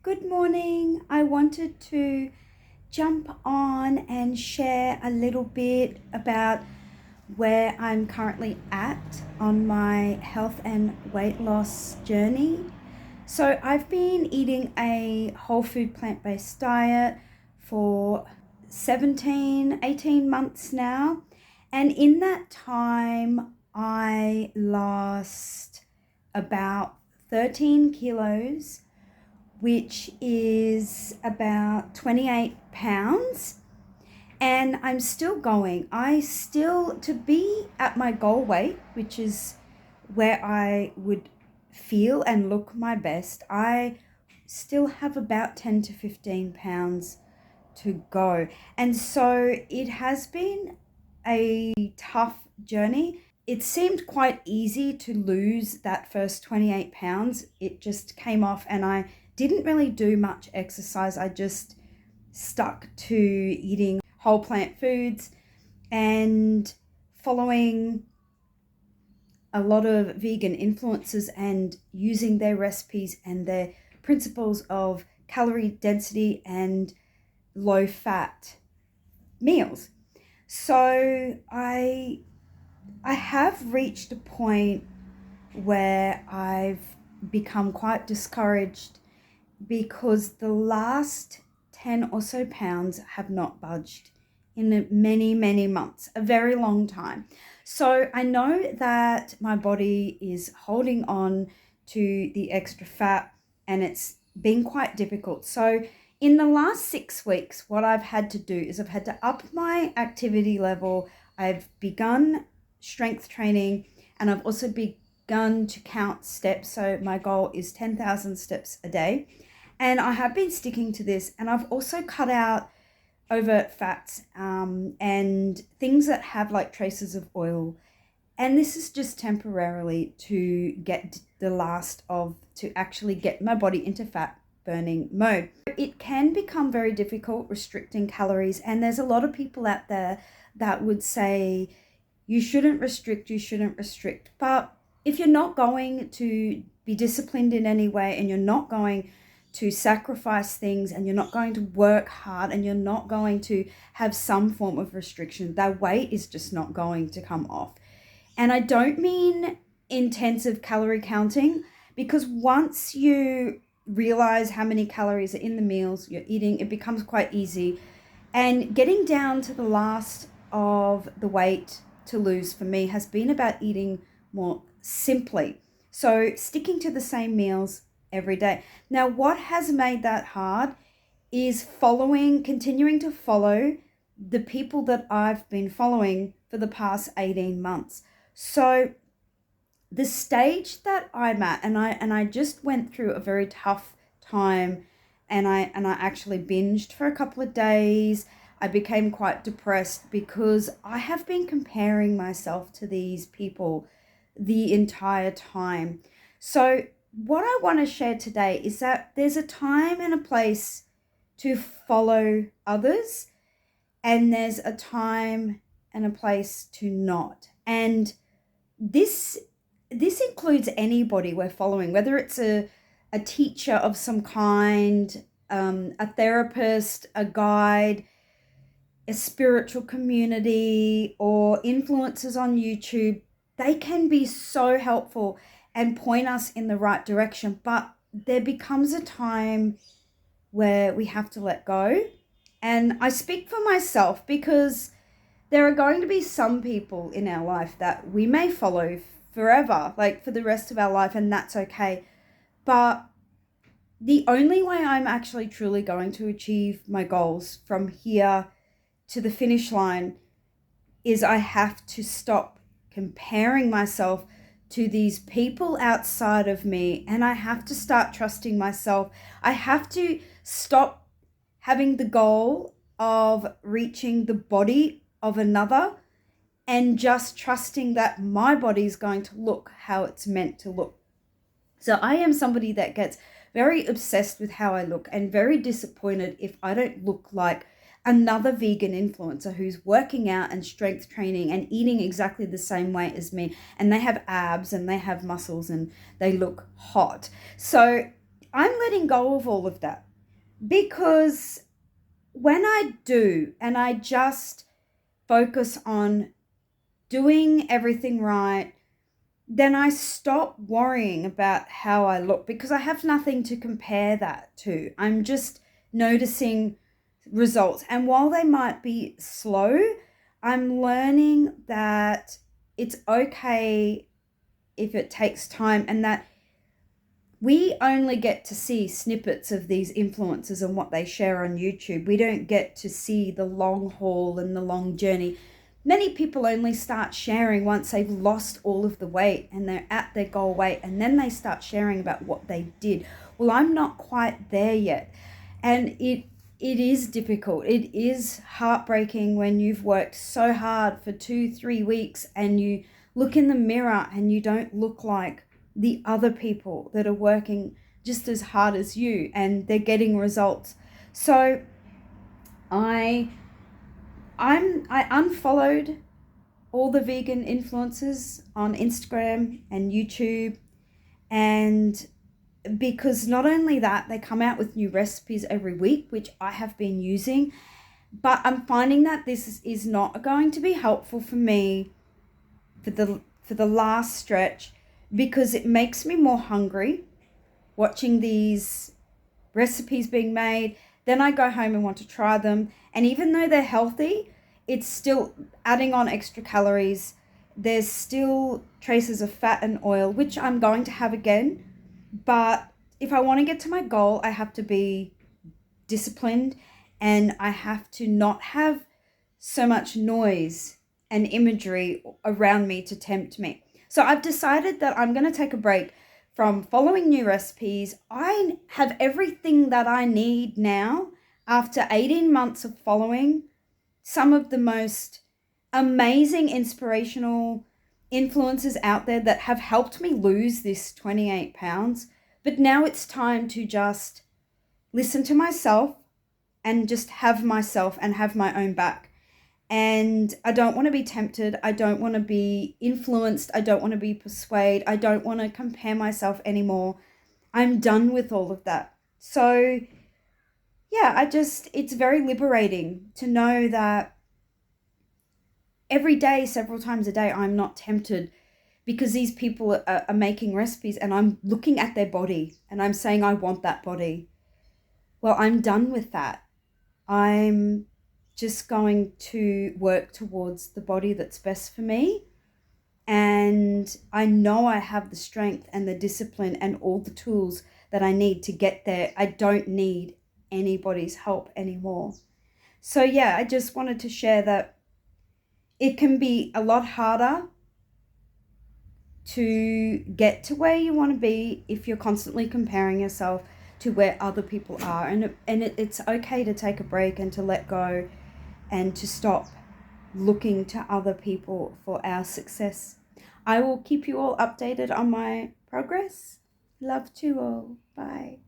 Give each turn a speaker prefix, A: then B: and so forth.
A: Good morning. I wanted to jump on and share a little bit about where I'm currently at on my health and weight loss journey. So I've been eating a whole food plant-based diet for 18 months now. And in that time, I lost about 13 kilos, which is about 28 pounds. And I'm still going. To be at my goal weight, which is where I would feel and look my best, I still have about 10 to 15 pounds to go. And so it has been a tough journey. It seemed quite easy to lose that first 28 pounds. It just came off and I didn't really do much exercise. I just stuck to eating whole plant foods and following a lot of vegan influencers and using their recipes and their principles of calorie density and low fat meals. So I have reached a point where I've become quite discouraged because the last 10 or so pounds have not budged in many, many months, a very long time. So I know that my body is holding on to the extra fat and it's been quite difficult. So in the last 6 weeks, what I've had to do is I've had to up my activity level. I've begun strength training and I've also begun to count steps. So my goal is 10,000 steps a day. And I have been sticking to this, and I've also cut out overt fats and things that have like traces of oil. And this is just temporarily to get to actually get my body into fat burning mode. It can become very difficult restricting calories, and there's a lot of people out there that would say you shouldn't restrict. But if you're not going to be disciplined in any way and you're not going to sacrifice things and you're not going to work hard and you're not going to have some form of restriction, that weight is just not going to come off. And I don't mean intensive calorie counting, because once you realize how many calories are in the meals you're eating, it becomes quite easy. And getting down to the last of the weight to lose for me has been about eating more simply. So sticking to the same meals every day. Now, what has made that hard is continuing to follow the people that I've been following for the past 18 months. So the stage that I'm at, and I just went through a very tough time, and I actually binged for a couple of days. I became quite depressed because I have been comparing myself to these people the entire time. So what I want to share today is that there's a time and a place to follow others, and there's a time and a place to not. And this includes anybody we're following, whether it's a teacher of some kind, a therapist, a guide, a spiritual community, or influencers on YouTube. They can be so helpful and point us in the right direction, but there becomes a time where we have to let go. And I speak for myself because there are going to be some people in our life that we may follow forever, like for the rest of our life, and that's okay. But the only way I'm actually truly going to achieve my goals from here to the finish line is I have to stop comparing myself to these people outside of me, and I have to start trusting myself. I have to stop having the goal of reaching the body of another and just trusting that my body is going to look how it's meant to look. So I am somebody that gets very obsessed with how I look and very disappointed if I don't look like another vegan influencer who's working out and strength training and eating exactly the same way as me, and they have abs and they have muscles and they look hot. So I'm letting go of all of that, because when I do and I just focus on doing everything right, then I stop worrying about how I look, because I have nothing to compare that to. I'm just noticing results. And while they might be slow, I'm learning that it's okay if it takes time, and that we only get to see snippets of these influencers and what they share on YouTube. We don't get to see the long haul and the long journey. Many people only start sharing once they've lost all of the weight and they're at their goal weight, and then they start sharing about what they did. Well, I'm not quite there yet. And it is difficult. It is heartbreaking when you've worked so hard for 2-3 weeks and you look in the mirror and you don't look like the other people that are working just as hard as you and they're getting results. So I unfollowed all the vegan influencers on Instagram and YouTube, and because not only that, they come out with new recipes every week, which I have been using, but I'm finding that this is not going to be helpful for me for the last stretch, because it makes me more hungry watching these recipes being made. Then I go home and want to try them, and even though they're healthy, it's still adding on extra calories. There's still traces of fat and oil, which I'm going to have again. But if I want to get to my goal, I have to be disciplined, and I have to not have so much noise and imagery around me to tempt me. So I've decided that I'm going to take a break from following new recipes. I have everything that I need now after 18 months of following some of the most amazing, inspirational influencers out there that have helped me lose this 28 pounds. But now it's time to just listen to myself and just have myself and have my own back. And I don't want to be tempted. I don't want to be influenced. I don't want to be persuaded. I don't want to compare myself anymore. I'm done with all of that. So yeah, it's very liberating to know that every day, several times a day, I'm not tempted, because these people are making recipes and I'm looking at their body and I'm saying, I want that body. Well, I'm done with that. I'm just going to work towards the body that's best for me. And I know I have the strength and the discipline and all the tools that I need to get there. I don't need anybody's help anymore. So yeah, I just wanted to share that it can be a lot harder to get to where you want to be if you're constantly comparing yourself to where other people are. And it's okay to take a break and to let go and to stop looking to other people for our success. I will keep you all updated on my progress. Love to all. Bye.